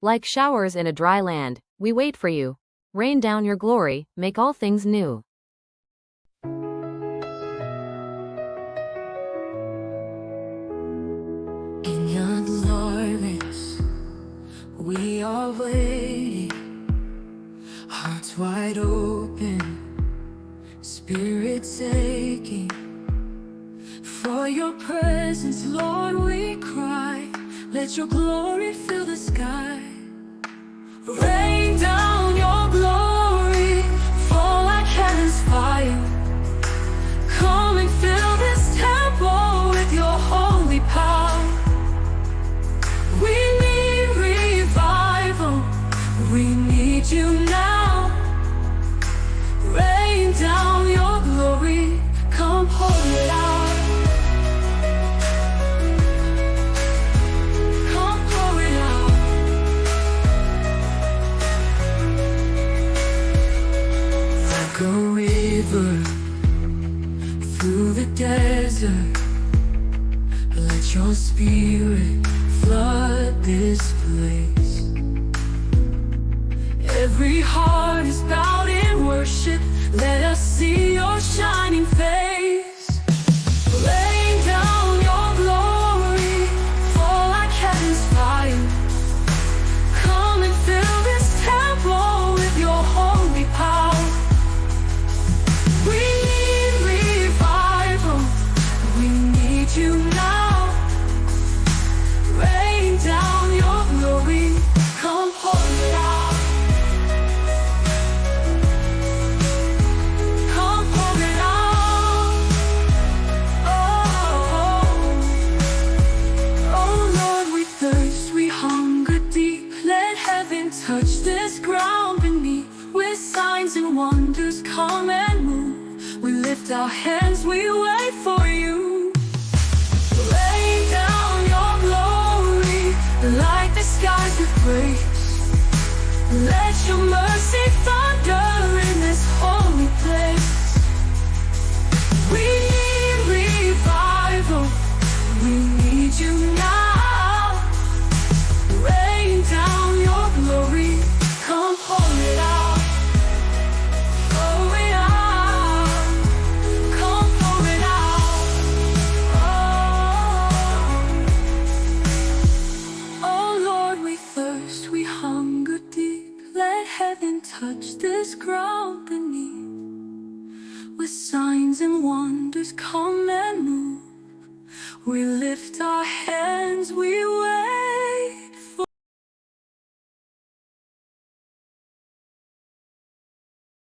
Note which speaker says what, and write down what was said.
Speaker 1: Like showers in a dry land, we wait for you. Rain down your glory, make all things new.
Speaker 2: In your glories, we are waiting, hearts wide open, spirits aching. For your presence, Lord, we cry. Let your glory fill the sky. Rain down your glory, fall like heaven's fire. Come and fill this temple with your holy power. We need revival, we need you now. Rain down your glory, come pour it out. Come pour it out. Like a river through the desert, let your spirit flood this place. Every heart is bowed in worship, let us see your shining face. Rain down your glory, fall like heaven's fire. Come and fill this temple with your holy power. We need revival, we need you now. Rain down your glory, come pour it out. Come pour it out. Oh Lord, we thirst, we hunger deep. Let heaven touch this ground beneath. With signs and wonders come and move. We lift our hands, we wait for you. Rain down your glory, like the skies with grace. Let your mercy thunder in this holy place. We need revival, we need you now. Rain down your glory, come pour it out. Pour it out, come pour it out. Oh Lord, we thirst, we hunger deep. Let heaven touch this ground beneath. With signs and wonders come and move. We lift our hands, we